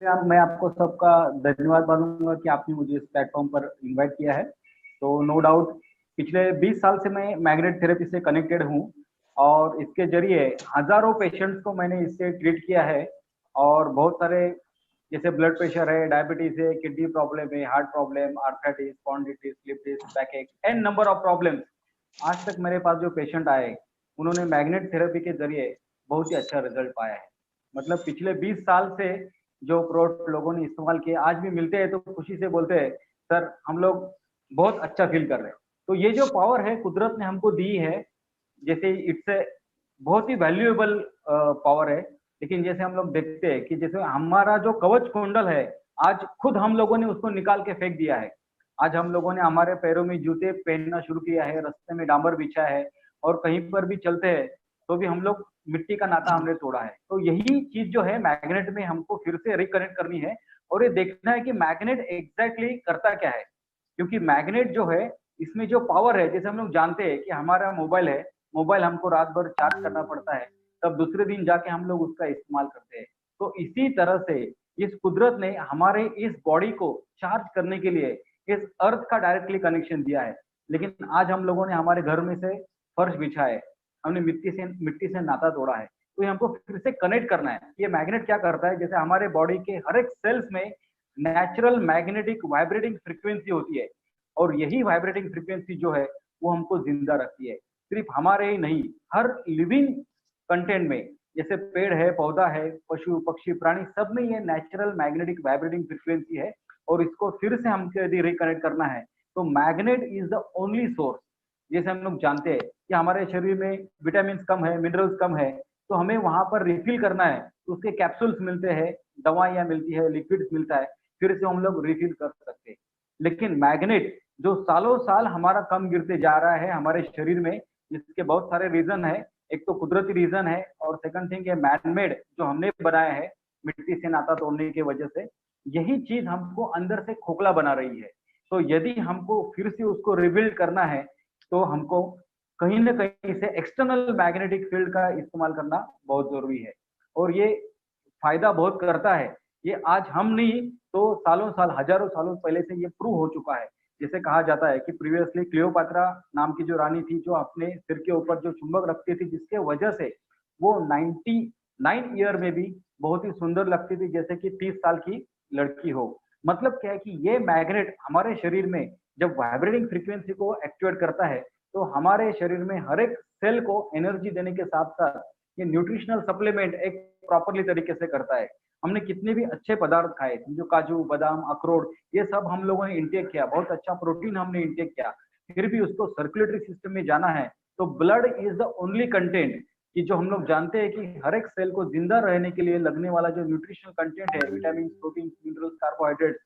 मैं आपको सबका धन्यवाद मानूंगा कि आपने मुझे इस प्लेटफॉर्म पर इनवाइट किया है। तो नो डाउट पिछले 20 साल से मैं मैग्नेट थेरेपी से कनेक्टेड हूँ और इसके जरिए हजारों पेशेंट्स को मैंने इससे ट्रीट किया है। और बहुत सारे जैसे ब्लड प्रेशर है, डायबिटीज है, किडनी प्रॉब्लम है, heart problem, arthritis, spondylitis, slip disc, back, an number of problems आज तक मेरे पास जो पेशेंट आए उन्होंने मैग्नेट थेरेपी के जरिए बहुत ही अच्छा रिजल्ट पाया है। मतलब पिछले 20 साल से जो प्रोडक्ट लोगों ने इस्तेमाल किए आज भी मिलते हैं तो खुशी से बोलते हैं सर हम लोग बहुत अच्छा फील कर रहे हैं। तो ये जो पावर है कुदरत ने हमको दी है, जैसे इट्स बहुत ही वैल्यूएबल पावर है। लेकिन जैसे हम लोग देखते हैं कि जैसे हमारा जो कवच कुंडल है आज खुद हम लोगों ने उसको निकाल के फेंक दिया है। आज हम लोगों ने हमारे पैरों में जूते पहनना शुरू किया है, रास्ते में डामर बिछा है और कहीं पर भी चलते हैं तो भी हम लोग मिट्टी का नाता हमने तोड़ा है। तो यही चीज जो है मैग्नेट में हमको फिर से रिकनेक्ट करनी है और ये देखना है कि मैग्नेट एग्जैक्टली करता क्या है। क्योंकि मैग्नेट जो है इसमें जो पावर है, जैसे हम लोग जानते हैं कि हमारा मोबाइल है, मोबाइल हमको रात भर चार्ज करना पड़ता है तब दूसरे दिन जाके हम लोग उसका इस्तेमाल करते हैं। तो इसी तरह से इस कुदरत ने हमारे इस बॉडी को चार्ज करने के लिए इस अर्थ का डायरेक्टली कनेक्शन दिया है। लेकिन आज हम लोगों ने हमारे घर में से फर्श बिछा है, हमने मिट्टी से नाता तोड़ा है। तो ये हमको फिर से कनेक्ट करना है। ये मैग्नेट क्या करता है, जैसे हमारे बॉडी के हर एक सेल्स में नेचुरल मैग्नेटिक वाइब्रेटिंग फ्रीक्वेंसी होती है और यही वाइब्रेटिंग फ्रीक्वेंसी जो है वो हमको जिंदा रखती है। सिर्फ हमारे ही नहीं, हर लिविंग कंटेंट में, जैसे पेड़ है, पौधा है, पशु पक्षी प्राणी, सब में ये नेचुरल मैग्नेटिक वाइब्रेटिंग फ्रीक्वेंसी है। और इसको फिर से हमको यदि रिकनेक्ट करना है तो magnet is the only source. जैसे हम लोग जानते हैं कि हमारे शरीर में विटामिन कम है, मिनरल्स कम है, तो हमें वहां पर रिफिल करना है तो उसके कैप्सूल्स मिलते हैं, दवाइयां मिलती है, लिक्विड्स मिलता है, फिर से हम लोग रिफिल कर सकते हैं। लेकिन मैग्नेट जो सालों साल हमारा कम गिरते जा रहा है हमारे शरीर में, जिसके बहुत सारे रीजन है। एक तो कुदरती रीजन है और सेकंड थिंग है मैनमेड जो हमने बनाया है मिट्टी से नाता तोड़ने की वजह से। यही चीज हमको अंदर से खोखला बना रही है। तो यदि हमको फिर से उसको रिबिल्ड करना है तो हमको कहीं ना कहीं से एक्सटर्नल मैग्नेटिक फील्ड का इस्तेमाल करना बहुत जरूरी है। और ये फायदा बहुत करता है। ये आज हम नहीं तो सालों साल, हजारों सालों पहले से ये प्रूव हो चुका है। जैसे कहा जाता है कि प्रीवियसली क्लियोपात्रा नाम की जो रानी थी जो अपने सिर के ऊपर जो चुंबक रखती थी जिसके वजह से वो 99 ईयर में भी बहुत ही सुंदर लगती थी, जैसे कि 30 साल की लड़की हो। मतलब क्या है कि ये मैग्नेट हमारे शरीर में जब वाइब्रेटिंग फ्रीक्वेंसी को एक्टिवेट करता है तो हमारे शरीर में हर एक सेल को एनर्जी देने के साथ साथ ये न्यूट्रिशनल सप्लीमेंट एक प्रॉपरली तरीके से करता है। हमने कितने भी अच्छे पदार्थ खाए, जो काजू बादाम अखरोट, ये सब हम लोगों ने इंटेक किया, बहुत अच्छा प्रोटीन हमने इंटेक किया, फिर भी उसको सर्कुलेटरी सिस्टम में जाना है। तो blood is the only content कि जो हम लोग जानते हैं कि हर एक सेल को जिंदा रहने के लिए लगने वाला जो न्यूट्रिशनल कंटेंट है, विटामिन, प्रोटीन, मिनरल्स, कार्बोहाइड्रेट,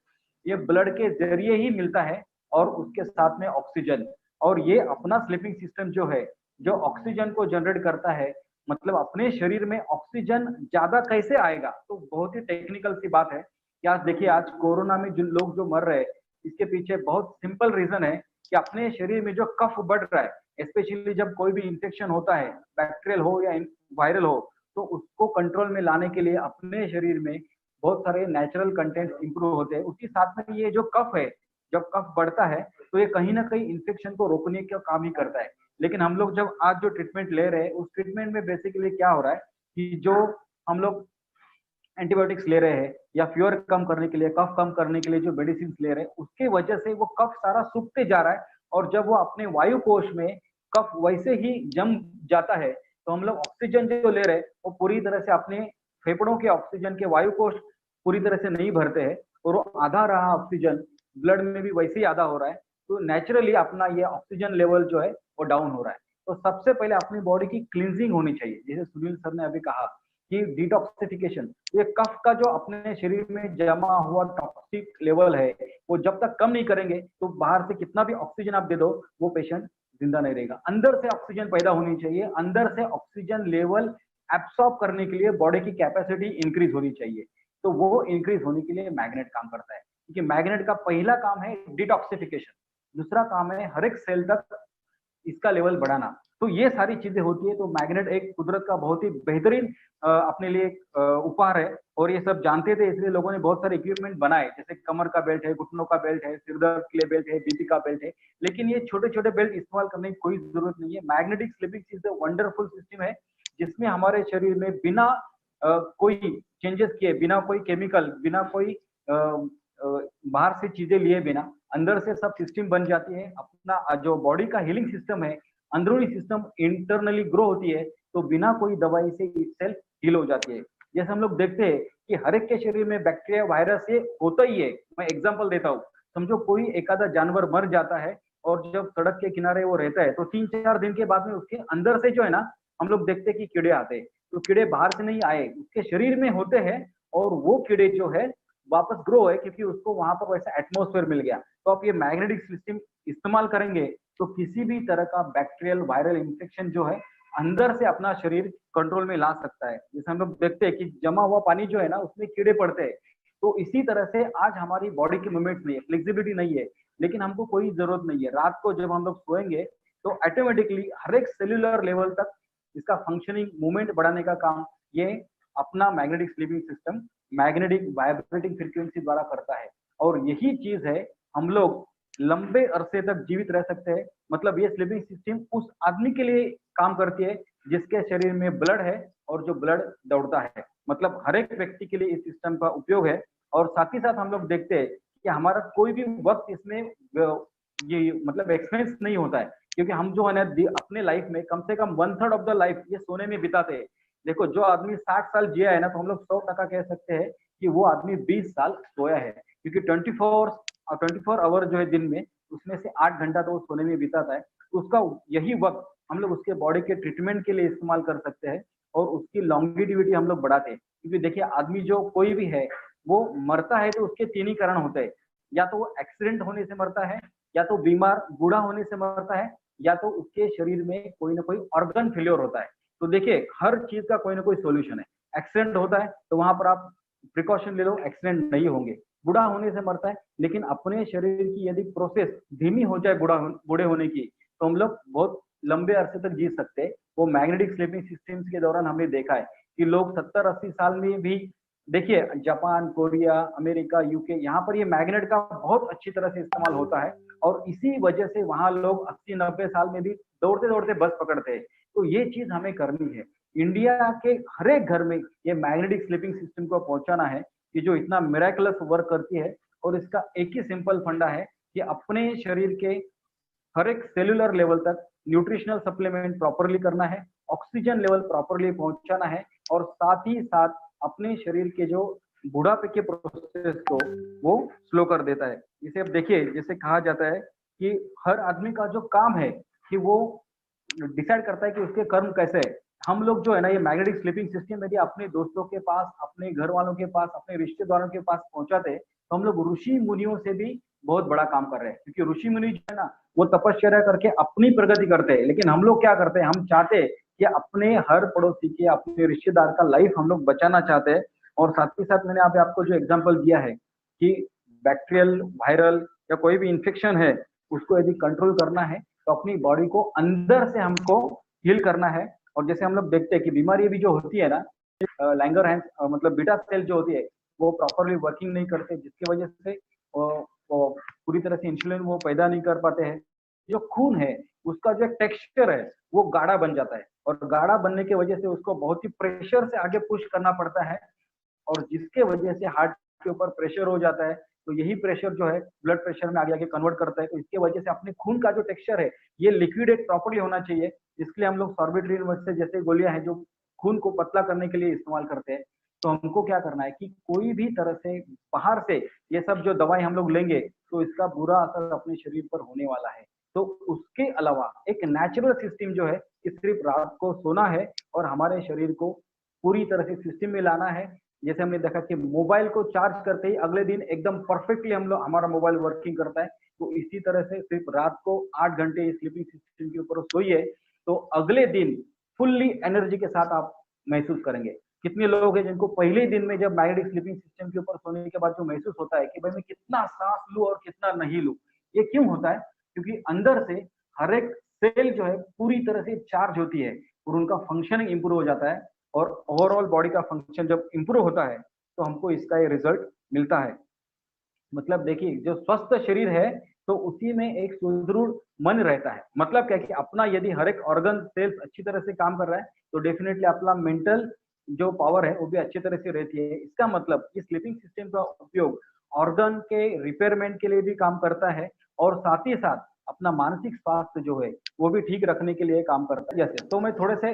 ये ब्लड के जरिए ही मिलता है। और उसके साथ में ऑक्सीजन। और ये अपना स्लीपिंग सिस्टम जो है जो ऑक्सीजन को जनरेट करता है, मतलब अपने शरीर में ऑक्सीजन ज्यादा कैसे आएगा, तो बहुत ही टेक्निकल सी बात है कि आज देखिए आज कोरोना में जो लोग जो मर रहे हैं इसके पीछे बहुत सिंपल रीजन है कि अपने शरीर में जो कफ बढ़ रहा है, स्पेशली जब कोई भी इंफेक्शन होता है, बैक्टीरियल हो या वायरल हो, तो उसको कंट्रोल में लाने के लिए अपने शरीर में बहुत सारे नेचुरल कंटेंट इंप्रूव होते हैं। उसी साथ में ये जो कफ है, जब कफ बढ़ता है तो ये कहीं ना कहीं इन्फेक्शन को रोकने का काम ही करता है। लेकिन हम लोग जब आज जो ट्रीटमेंट ले रहे हैं उस ट्रीटमेंट में बेसिकली क्या हो रहा है कि जो हम लोग एंटीबायोटिक्स ले रहे हैं या फीवर कम करने के लिए, कफ कम करने के लिए जो मेडिसिन ले रहे हैं, उसके वजह से वो कफ सारा सूखते जा रहा है। और जब वो अपने वायु कोश में कफ वैसे ही जम जाता है तो हम लोग ऑक्सीजन जो ले रहे हैं वो पूरी तरह से अपने फेफड़ों के ऑक्सीजन के वायु कोश पूरी तरह से नहीं भरते हैं और वो आधा रहा ऑक्सीजन ब्लड में भी वैसे ही आधा हो रहा है। तो नेचुरली अपना ये ऑक्सीजन लेवल जो है वो डाउन हो रहा है। तो सबसे पहले अपनी बॉडी की क्लींजिंग होनी चाहिए, जैसे सुनील सर ने अभी कहा कि डिटॉक्सिफिकेशन। ये कफ का जो अपने शरीर में जमा हुआ टॉक्सिक लेवल है वो जब तक कम नहीं करेंगे तो बाहर से कितना भी ऑक्सीजन आप दे दो वो पेशेंट जिंदा नहीं रहेगा। अंदर से ऑक्सीजन पैदा होनी चाहिए, अंदर से ऑक्सीजन लेवल एब्सॉर्ब करने के लिए बॉडी की कैपेसिटी इंक्रीज होनी चाहिए। तो वो इंक्रीज होने के लिए मैग्नेट काम करता है, क्योंकि मैग्नेट का पहला काम है डिटॉक्सिफिकेशन, दूसरा काम है हर एक सेल तक इसका लेवल बढ़ाना। तो ये सारी चीजें होती है। तो मैग्नेट एक कुदरत का बहुत ही बेहतरीन अपने लिए उपहार है, और ये सब जानते थे इसलिए लोगों ने बहुत सारे इक्विपमेंट बनाए, जैसे कमर का बेल्ट है, घुटनों का बेल्ट है, सिरदर्द के लिए बेल्ट है, बीपी का बेल्ट है। लेकिन ये छोटे छोटे बेल्ट इस्तेमाल करने की कोई जरूरत नहीं है। Magnetic sleeping is a wonderful system है, जिसमें हमारे शरीर में बिना कोई चेंजेस किए, बिना कोई केमिकल, बिना कोई बाहर से चीजें लिए बिना, अंदर से सब सिस्टम बन जाती है। अपना जो बॉडी का हीलिंग सिस्टम है, अंदरूनी सिस्टम इंटरनली ग्रो होती है, तो बिना कोई दवाई से सेल्फ हील हो जाती है। जैसे हम लोग देखते हैं कि हर एक के शरीर में बैक्टीरिया, वायरस ये होता ही है। मैं एग्जांपल देता हूँ, समझो कोई एक आधा जानवर मर जाता है और जब सड़क के किनारे वो रहता है, तो 3-4 दिन के बाद में उसके अंदर से जो है ना, हम लोग देखते हैं कि कीड़े आते हैं। तो कीड़े बाहर से नहीं आए, उसके शरीर में होते हैं, और वो कीड़े जो है वापस ग्रो है, क्योंकि उसको वहां पर वैसा एटमोस्फेयर मिल गया। तो आप ये मैग्नेटिक सिस्टम इस्तेमाल करेंगे तो किसी भी तरह का बैक्टीरियल वायरल इंफेक्शन जो है अंदर से अपना शरीर कंट्रोल में ला सकता है। जैसे हम लोग देखते हैं कि जमा हुआ पानी जो है ना, उसमें कीड़े पड़ते हैं। तो इसी तरह से आज हमारी बॉडी के मूवमेंट्स नहीं है, फ्लेक्सिबिलिटी नहीं है, लेकिन हमको कोई जरूरत नहीं है। रात को जब हम लोग सोएंगे तो ऑटोमेटिकली हर एक सेल्यूलर लेवल तक इसका फंक्शनिंग, मूवमेंट बढ़ाने का काम ये अपना magnetic sleeping system magnetic vibrating frequency द्वारा करता है। और यही चीज है, हम लोग लंबे अरसे तक जीवित रह सकते हैं। मतलब ये स्लीपिंग सिस्टम उस आदमी के लिए काम करती है जिसके शरीर में ब्लड है और जो ब्लड दौड़ता है। मतलब हर एक व्यक्ति के लिए इस सिस्टम का उपयोग है। और साथ ही साथ हम लोग देखते हैं कि हमारा कोई भी वक्त इसमें ये मतलब एक्सपेंस नहीं होता है, क्योंकि हम जो है ना अपने लाइफ में कम से कम 1/3 ऑफ द लाइफ ये सोने में बिताते हैं। देखो, जो आदमी 60 साल जिया है ना, तो हम लोग 100% कह सकते हैं कि वो आदमी 20 साल सोया है, क्योंकि 24 आवर जो है दिन में, उसमें से 8 घंटा तो वो सोने में बिताता है। तो उसका यही वक्त हम लोग उसके बॉडी के ट्रीटमेंट के लिए इस्तेमाल कर सकते हैं, और उसकी लॉन्गिविटी हम लोग बढ़ाते हैं। क्योंकि देखिए, आदमी जो कोई भी है वो मरता है तो उसके 3 ही कारण होते हैं। या तो वो एक्सीडेंट होने से मरता है, या तो बीमार बूढ़ा होने से मरता है, या तो उसके शरीर में कोई ना कोई ऑर्गन फेलियर होता है। तो देखिए, हर चीज का कोई ना कोई सोल्यूशन है। एक्सीडेंट होता है तो वहां पर आप प्रिकॉशन ले लो, एक्सीडेंट नहीं होंगे। बूढ़ा होने से मरता है, लेकिन अपने शरीर की यदि प्रोसेस धीमी हो जाए बूढ़े होने की, तो हम लोग बहुत लंबे अरसे तक जी सकते हैं। वो मैग्नेटिक स्लीपिंग सिस्टम्स के दौरान हमने देखा है कि लोग 70-80 साल में भी, देखिए जापान, कोरिया, अमेरिका, यूके, यहाँ पर ये मैग्नेट का बहुत अच्छी तरह से इस्तेमाल होता है। और इसी वजह से वहां लोग 80-90 साल में भी दौड़ते दौड़ते बस पकड़ते हैं। तो ये चीज हमें करनी है। इंडिया के हर एक घर में ये मैग्नेटिक स्लीपिंग सिस्टम को पहुंचाना है, कि जो इतना मिराकुलस वर्क करती है। और इसका एक ही सिंपल फंडा है कि अपने शरीर के हर एक सेल्यूलर लेवल तक न्यूट्रिशनल सप्लीमेंट प्रॉपरली करना है, ऑक्सीजन लेवल प्रॉपरली पहुंचाना है, और साथ ही साथ अपने शरीर के जो बुढ़ापे के प्रोसेस को वो स्लो कर देता है। इसे अब देखिए, जैसे कहा जाता है कि हर आदमी का जो काम है कि वो डिसाइड करता है कि उसके कर्म कैसे है। हम लोग जो है ना, ये मैग्नेटिक स्लीपिंग सिस्टम यदि अपने दोस्तों के पास, अपने घर वालों के पास, अपने रिश्तेदारों के पास पहुंचाते हैं, तो हम लोग ऋषि मुनियों से भी बहुत बड़ा काम कर रहे हैं। क्योंकि ऋषि मुनि जो है ना, वो तपश्चर्या करके अपनी प्रगति करते हैं, लेकिन हम लोग क्या करते हैं, हम चाहते हैं कि अपने हर पड़ोसी के, अपने रिश्तेदार का लाइफ हम लोग बचाना चाहते हैं। और साथ ही साथ मैंने आपको जो एग्जाम्पल दिया है कि बैक्टीरियल, वायरल या कोई भी इंफेक्शन है, उसको यदि कंट्रोल करना है तो अपनी बॉडी को अंदर से हमको हील करना है। और जैसे हम लोग देखते हैं कि बीमारी भी जो होती है ना, लैंगर मतलब बीटा सेल जो होती है वो प्रॉपरली वर्किंग नहीं करते, जिसकी वजह से वो पूरी तरह से इंसुलिन वो पैदा नहीं कर पाते हैं। जो खून है उसका जो टेक्सचर है वो गाढ़ा बन जाता है, और गाढ़ा बनने की वजह से उसको बहुत ही प्रेशर से आगे पुश करना पड़ता है, और जिसके वजह से हार्ट के ऊपर प्रेशर हो जाता है। तो यही प्रेशर जो है ब्लड प्रेशर में आगे आगे कन्वर्ट करता है। तो इसके वजह से अपने खून का जो टेक्सचर है ये लिक्विडेट प्रॉपर्ली होना चाहिए। इसके लिए हम लोग सॉर्बिट्रिन वैसे जैसे गोलियां हैं जो खून को पतला करने के लिए इस्तेमाल करते हैं। तो हमको क्या करना है कि कोई भी तरह से बाहर से ये सब जो दवाई हम लोग लेंगे तो इसका बुरा असर अपने शरीर पर होने वाला है। तो उसके अलावा एक नेचुरल सिस्टम जो है कि सिर्फ रात को सोना है और हमारे शरीर को पूरी तरह से सिस्टम में लाना है। जैसे हमने देखा कि मोबाइल को चार्ज करते ही अगले दिन एकदम परफेक्टली हम लोग हमारा मोबाइल वर्किंग करता है। तो इसी तरह से सिर्फ रात को 8 घंटे स्लीपिंग सिस्टम के ऊपर सोइए, तो अगले दिन फुल्ली एनर्जी के साथ आप महसूस करेंगे। कितने लोग हैं जिनको पहले दिन में जब मैग्नेटिक स्लीपिंग सिस्टम के ऊपर सोने के बाद जो महसूस होता है कि भाई मैं कितना सांस लूं और कितना नहीं लूं। ये क्यों होता है? क्योंकि अंदर से हर एक सेल जो है पूरी तरह से चार्ज होती है और उनका फंक्शनिंग इंप्रूव हो जाता है। और ओवरऑल बॉडी का फंक्शन जब इंप्रूव होता है तो हमको इसका ये रिजल्ट मिलता है। मतलब देखिए, जो स्वस्थ शरीर है तो उसी में एक सुदृढ़ मन रहता है। मतलब क्या कि अपना यदि हर एक ऑर्गन सेल्स अच्छी तरह से काम कर रहा है तो डेफिनेटली अपना मेंटल जो पावर है वो भी अच्छी तरह से रहती है। इसका मतलब कि स्लीपिंग सिस्टम का उपयोग ऑर्गन के रिपेयरमेंट के लिए भी काम करता है और साथ ही साथ अपना मानसिक स्वास्थ्य जो है वो भी ठीक रखने के लिए काम करता है। जैसे तो मैं थोड़े से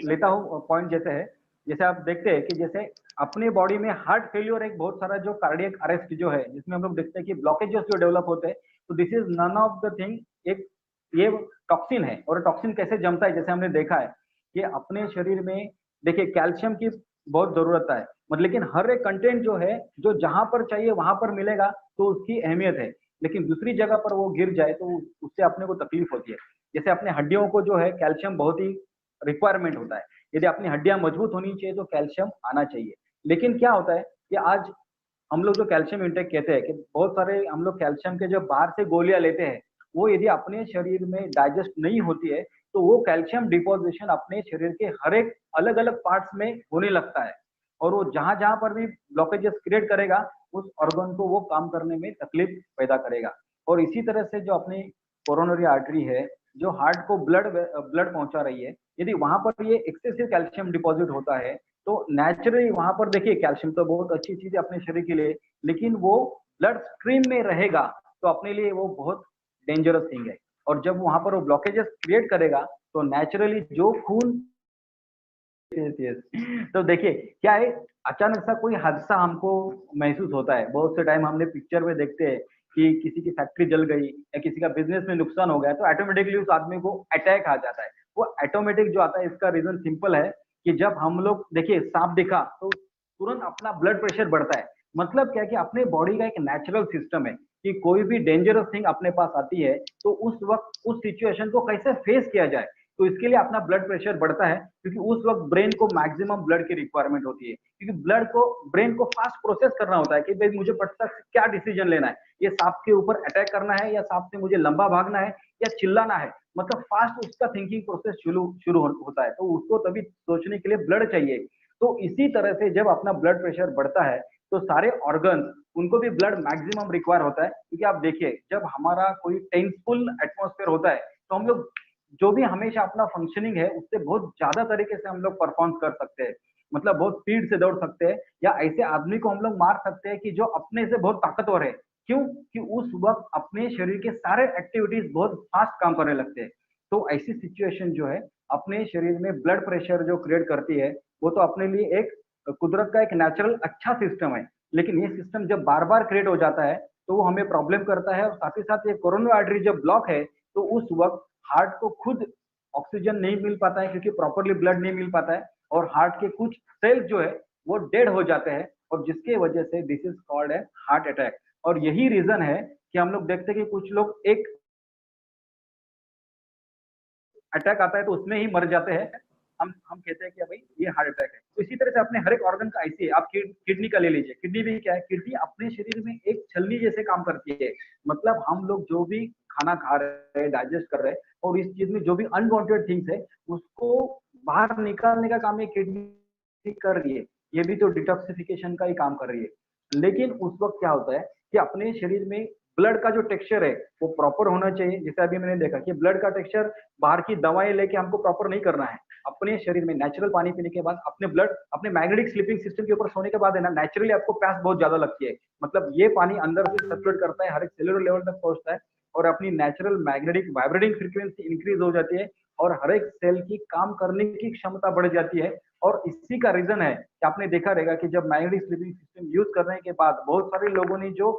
लेता हूँ पॉइंट। जैसे है, जैसे आप देखते हैं कि जैसे अपने बॉडी में हार्ट फेल्योर एक बहुत सारा जो कार्डियक अरेस्ट जो है जिसमें हम लोग देखते हैं कि ब्लॉकेजेस जो डेवलप होते हैं, तो this is none of the thing. एक ये टॉक्सिन है। और टॉक्सिन कैसे जमता है, जैसे हमने देखा है कि अपने शरीर में देखिए कैल्शियम की बहुत जरूरत है, मतलब लेकिन हर एक कंटेंट जो है जो जहां पर चाहिए वहां पर मिलेगा तो उसकी अहमियत है, लेकिन दूसरी जगह पर वो गिर जाए तो उससे अपने को तकलीफ होती है। जैसे अपने हड्डियों को जो है कैल्शियम बहुत ही रिक्वायरमेंट होता है। यदि अपनी हड्डियां मजबूत होनी चाहिए तो कैल्शियम आना चाहिए। लेकिन क्या होता है कि आज हम लोग जो कैल्शियम इंटेक कहते हैं कि बहुत सारे हम लोग कैल्शियम के जो बाहर से गोलियां लेते हैं वो यदि अपने शरीर में डाइजेस्ट नहीं होती है तो वो कैल्शियम डिपोजिशन अपने शरीर के हर एक अलग अलग पार्ट्स में होने लगता है। और वो जहां जहां पर भी ब्लॉकेजेस क्रिएट करेगा उस ऑर्गन को वो काम करने में तकलीफ पैदा करेगा। और इसी तरह से जो अपनी कोरोनरी आर्टरी है जो हार्ट को ब्लड ब्लड पहुंचा रही है, यदि वहां पर ये एक्सेसिव कैल्शियम डिपॉजिट होता है तो नेचुरली वहां पर देखिए कैल्शियम तो बहुत अच्छी चीज है अपने शरीर के लिए, लेकिन वो ब्लड स्ट्रीम में रहेगा तो अपने लिए वो बहुत डेंजरस थिंग है। और जब वहां पर वो ब्लॉकेजेस क्रिएट करेगा तो नेचुरली जो खून, यस यस, तो देखिए क्या है, अचानक सा कोई हादसा हमको महसूस होता है। बहुत से टाइम हमने पिक्चर में देखते हैं कि किसी की फैक्ट्री जल गई या किसी का बिजनेस में नुकसान हो गया तो ऑटोमेटिकली उस आदमी को अटैक आ जाता है। वो ऑटोमेटिक जो आता है इसका रीजन सिंपल है कि जब हम लोग देखिए सांप दिखा तो तुरंत अपना ब्लड प्रेशर बढ़ता है। मतलब क्या है कि अपने बॉडी का एक नेचुरल सिस्टम है कि कोई भी डेंजरस थिंग अपने पास आती है तो उस वक्त उस सिचुएशन को कैसे फेस किया जाए, तो इसके लिए अपना ब्लड प्रेशर बढ़ता है क्योंकि उस वक्त ब्रेन को मैक्सिमम ब्लड की रिक्वायरमेंट होती है। क्योंकि ब्लड को ब्रेन को फास्ट प्रोसेस करना होता है कि भाई मुझे पटना से क्या डिसीजन लेना है, ये सांप के ऊपर अटैक करना है या सांप से मुझे लंबा भागना है या चिल्लाना है। मतलब फास्ट उसका थिंकिंग प्रोसेस शुरू शुरू होता है तो उसको तभी सोचने के लिए ब्लड चाहिए। तो इसी तरह से जब अपना ब्लड प्रेशर बढ़ता है तो सारे ऑर्गन उनको भी ब्लड मैक्सिमम रिक्वायर होता है। क्योंकि आप देखिए जब हमारा कोई टेंसफुल एटमोस्फेयर होता है तो हम लोग जो भी हमेशा अपना फंक्शनिंग है उससे बहुत ज्यादा तरीके से हम लोग परफॉर्म कर सकते हैं। मतलब बहुत स्पीड से दौड़ सकते हैं या ऐसे आदमी को हम लोग मार सकते हैं कि जो अपने से बहुत ताकतवर है। क्यों कि उस वक्त अपने शरीर के सारे एक्टिविटीज बहुत फास्ट काम करने लगते हैं। तो ऐसी सिचुएशन जो है अपने शरीर में ब्लड प्रेशर जो क्रिएट करती है वो तो अपने लिए एक कुदरत का एक नेचुरल अच्छा सिस्टम है। लेकिन ये सिस्टम जब बार बार क्रिएट हो जाता है तो वो हमें प्रॉब्लम करता है। और साथ ही साथ ये कोरोनरी आर्टरी जब ब्लॉक है तो उस वक्त हार्ट को खुद ऑक्सीजन नहीं मिल पाता है क्योंकि प्रॉपरली ब्लड नहीं मिल पाता है और हार्ट के कुछ सेल्स जो है वो डेड हो जाते हैं और जिसके वजह से this is called a heart attack. और यही रीजन है कि हम लोग देखते हैं कि कुछ लोग एक अटैक आता है तो उसमें ही मर जाते हैं। हम कहते हैं कि भाई ये हार्ट अटैक है। तो इसी तरह से अपने हर एक ऑर्गन का ऐसी है। आप किडनी का ले लीजिए, किडनी भी क्या है, किडनी अपने शरीर में एक छलनी जैसे काम करती है। मतलब हम लोग जो भी खाना खा रहे हैं डाइजेस्ट कर रहे हैं और इस चीज में जो भी अनवांटेड थिंग्स है उसको बाहर निकालने का काम ये किडनी कर रही है। ये भी तो डिटॉक्सिफिकेशन का ही काम कर रही है। लेकिन उस वक्त क्या होता है कि अपने शरीर में ब्लड का जो टेक्सचर है वो प्रॉपर होना चाहिए। जैसे अभी मैंने देखा कि ब्लड का टेक्सचर बाहर की दवाएं लेके हमको प्रॉपर नहीं करना है। अपने शरीर में नेचुरल पानी पीने के बाद अपने ब्लड अपने मैग्नेटिक स्लीपिंग सिस्टम के ऊपर सोने के बाद है ना नेचुरली आपको प्यास बहुत ज्यादा लगती है। मतलब ये पानी अंदर से सर्कुलेट करता है, हर एक सेलुलर लेवल तक पहुंचता है और अपनी natural magnetic vibrating frequency increase हो जाती है और हर एक सेल की काम करने की क्षमता बढ़ जाती है। और इसी का रीजन है कि आपने देखा रहेगा कि जब मैग्नेटिक स्लीपिंग सिस्टम यूज करने के बाद बहुत सारे लोगों ने जो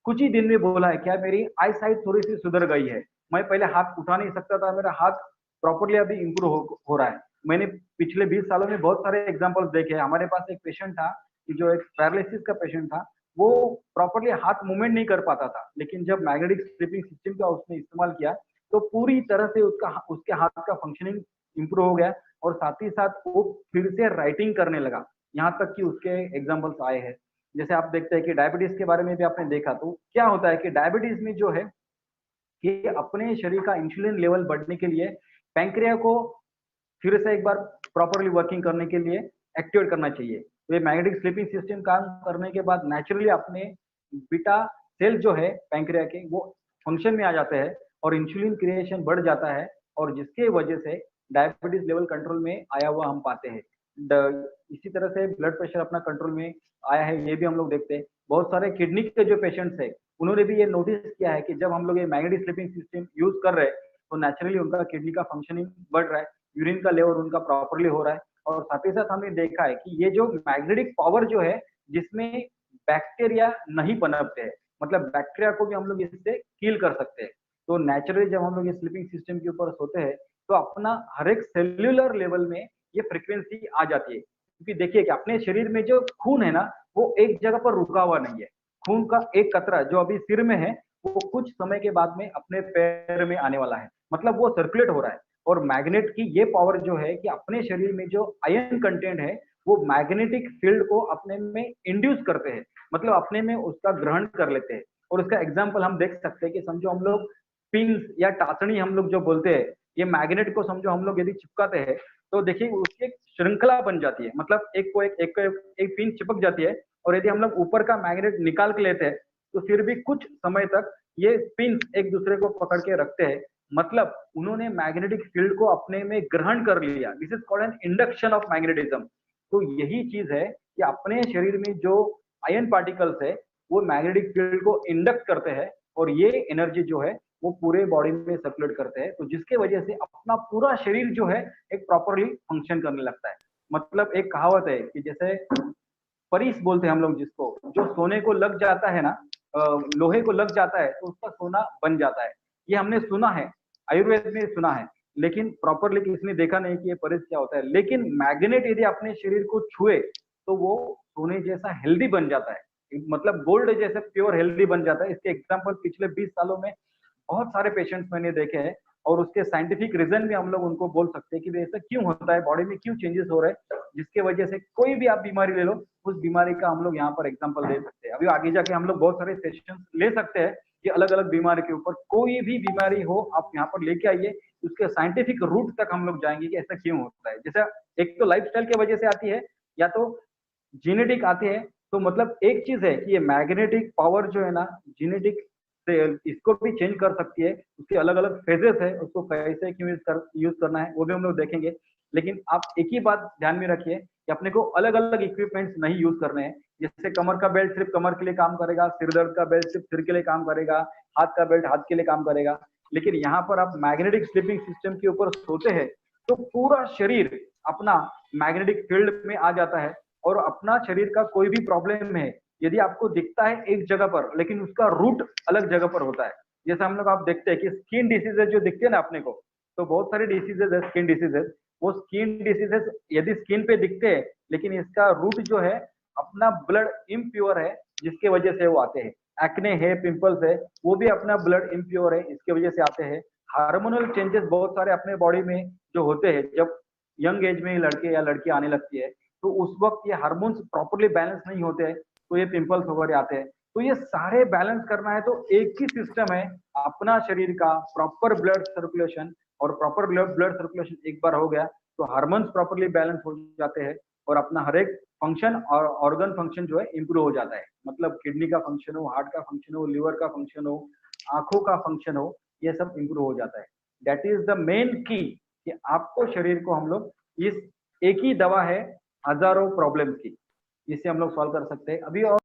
कुछ ही दिन में बोला है क्या मेरी आई साइट थोड़ी सी सुधर गई है, मैं पहले हाथ उठा नहीं सकता था, मेरा हाथ प्रॉपरली अभी इंप्रूव हो रहा है। मैंने पिछले 20 सालों में बहुत सारे एग्जांपल्स देखे हैं। हमारे पास एक पेशेंट था कि जो एक पैरालिसिस का पेशेंट था, वो प्रॉपरली हाथ मूवमेंट नहीं कर पाता था, लेकिन जब मैग्नेटिक स्ट्रिपिंग सिस्टम का उसने इस्तेमाल किया तो पूरी तरह से उसके हाथ का फंक्शनिंग इंप्रूव हो गया और साथ ही साथ वो फिर से राइटिंग करने लगा। यहाँ तक कि उसके एग्जाम्पल्स आए हैं। जैसे आप देखते हैं कि डायबिटीज के बारे में भी आपने देखा तो क्या होता है कि डायबिटीज में जो है कि अपने शरीर का इंसुलिन लेवल बढ़ने के लिए पैंक्रिया को फिर से एक बार प्रॉपरली वर्किंग करने के लिए एक्टिवेट करना चाहिए। तो ये मैग्नेटिक स्लीपिंग सिस्टम काम करने के बाद नेचुरली अपने बीटा सेल जो है पैंक्रिया के वो फंक्शन में आ जाते हैं और इंसुलिन क्रिएशन बढ़ जाता है, और जिसके वजह से डायबिटीज लेवल कंट्रोल में आया हुआ हम पाते हैं। इसी तरह से ब्लड प्रेशर अपना कंट्रोल में आया है, ये भी हम लोग देखते हैं। बहुत सारे किडनी के जो पेशेंट्स है उन्होंने भी ये नोटिस किया है कि जब हम लोग ये मैग्नेटिक स्लीपिंग सिस्टम यूज कर रहे हैं तो नेचुरली उनका किडनी का फंक्शनिंग बढ़ रहा है, यूरिन का लेवल उनका प्रॉपरली हो रहा है। और साथ ही साथ हमने देखा है कि ये जो मैग्नेटिक पावर जो है जिसमें बैक्टीरिया नहीं पनपते हैं, मतलब बैक्टीरिया को भी हम लोग इससे किल कर सकते हैं। तो नेचुरली जब हम लोग ये स्लीपिंग सिस्टम के ऊपर सोते हैं तो अपना हर एक सेल्यूलर लेवल में ये फ्रिक्वेंसी आ जाती है। क्योंकि देखिए कि अपने शरीर में जो खून है ना वो एक जगह पर रुका हुआ नहीं है। खून का एक कतरा जो अभी सिर में है वो कुछ समय के बाद में अपने पैर में आने वाला है, मतलब वो सर्कुलेट हो रहा है। और मैग्नेट की ये पावर जो है कि अपने शरीर में जो आयन कंटेंट है वो मैग्नेटिक फील्ड को अपने में इंड्यूस करते हैं, मतलब अपने में उसका ग्रहण कर लेते हैं। और उसका एग्जाम्पल हम देख सकते हैं कि समझो हम लोग पिंस या टासनी हम लोग जो बोलते हैं, ये मैग्नेट को समझो हम लोग यदि चिपकाते हैं तो देखिए उसकी एक श्रृंखला बन जाती है, मतलब एक को एक पिन चिपक जाती है। और यदि हम लोग ऊपर का मैग्नेट निकाल के लेते हैं तो फिर भी कुछ समय तक ये पिन एक दूसरे को पकड़ के रखते हैं, मतलब उन्होंने मैग्नेटिक फील्ड को अपने में ग्रहण कर लिया। This is called an induction of magnetism. तो यही चीज है कि अपने शरीर में जो आयन पार्टिकल्स है वो मैग्नेटिक फील्ड को इंडक्ट करते हैं और ये एनर्जी जो है वो पूरे बॉडी में सर्कुलेट करते हैं, तो जिसके वजह से अपना पूरा शरीर जो है एक प्रॉपरली फंक्शन करने लगता है। मतलब एक कहावत है कि जैसे परीस बोलते हैं हम लोग जिसको, जो सोने को लग जाता है ना, लोहे को लग जाता है तो उसका सोना बन जाता है। ये हमने सुना है, आयुर्वेद में सुना है, लेकिन प्रॉपरली किसी ने देखा नहीं कि ये परीस क्या होता है। लेकिन मैग्नेट यदि अपने शरीर को छुए तो वो सोने जैसा हेल्दी बन जाता है, मतलब गोल्ड जैसे प्योर हेल्दी बन जाता है। इसके एग्जाम्पल पिछले 20 सालों में बहुत सारे पेशेंट्स मैंने देखे हैं, और उसके साइंटिफिक रीजन भी हम लोग उनको बोल सकते हैं कि ऐसा क्यों होता है, बॉडी में क्यों चेंजेस हो रहे हैं, जिसके वजह से कोई भी आप बीमारी ले लो उस बीमारी का हम लोग यहाँ पर एग्जांपल दे सकते हैं। अभी आगे जाके हम लोग बहुत सारे सेशंस ले सकते हैं कि अलग अलग बीमारी के ऊपर, कोई भी बीमारी हो आप यहाँ पर लेके आइए, उसके साइंटिफिक रूट तक हम लोग जाएंगे कि ऐसा क्यों होता है। जैसे एक तो लाइफस्टाइल की वजह से आती है या तो जेनेटिक आती है। तो मतलब एक चीज है कि ये मैग्नेटिक पावर जो है ना जेनेटिक से इसको भी चेंज कर सकती है, उसके अलग अलग फेजेस है, उसको कैसे क्यों यूज करना है वो भी हम लोग देखेंगे। लेकिन आप एक ही बात ध्यान में रखिए कि अपने को अलग अलग इक्विपमेंट्स नहीं यूज करने हैं। जैसे कमर का बेल्ट सिर्फ कमर के लिए काम करेगा, सिर दर्द का बेल्ट सिर्फ सिर के लिए काम करेगा, हाथ का बेल्ट हाथ के लिए काम करेगा। लेकिन यहाँ पर आप मैग्नेटिक स्लीपिंग सिस्टम के ऊपर सोते हैं तो पूरा शरीर अपना मैग्नेटिक फील्ड में आ जाता है, और अपना शरीर का कोई भी प्रॉब्लम है यदि आपको दिखता है एक जगह पर लेकिन उसका रूट अलग जगह पर होता है। जैसे हम लोग आप देखते हैं कि स्किन डिसीजेज जो दिखते हैं ना अपने को, तो बहुत सारे डिसीजेज है स्किन डिसीजेज। वो स्किन डिसीजेज यदि स्किन पे दिखते हैं लेकिन इसका रूट जो है अपना ब्लड इम्प्योर है, जिसके वजह से वो आते हैं। एक्ने है, पिंपल्स है, वो भी अपना ब्लड इम्प्योर है, इसके वजह से आते हैं। हार्मोनल चेंजेस बहुत सारे अपने बॉडी में जो होते हैं, जब यंग एज में लड़के या लड़की आने लगती है तो उस वक्त ये हार्मोन्स प्रॉपरली बैलेंस नहीं होते हैं, तो ये पिंपल्स वगैरह आते हैं। तो ये सारे बैलेंस करना है तो एक ही सिस्टम है अपना शरीर का प्रॉपर ब्लड सर्कुलेशन। और प्रॉपर ब्लड सर्कुलेशन एक बार हो गया तो हार्मोन्स प्रॉपरली बैलेंस हो जाते हैं, और अपना हर एक फंक्शन और ऑर्गन फंक्शन जो है इंप्रूव हो जाता है। मतलब किडनी का फंक्शन हो, हार्ट का फंक्शन हो, लिवर का फंक्शन हो, आंखों का फंक्शन हो, ये सब इंप्रूव हो जाता है। दैट इज द मेन की कि आपको शरीर को हम लोग इस एक ही दवा है हजारों प्रॉब्लम्स की, जिससे हम लोग सॉल्व कर सकते हैं। अभी और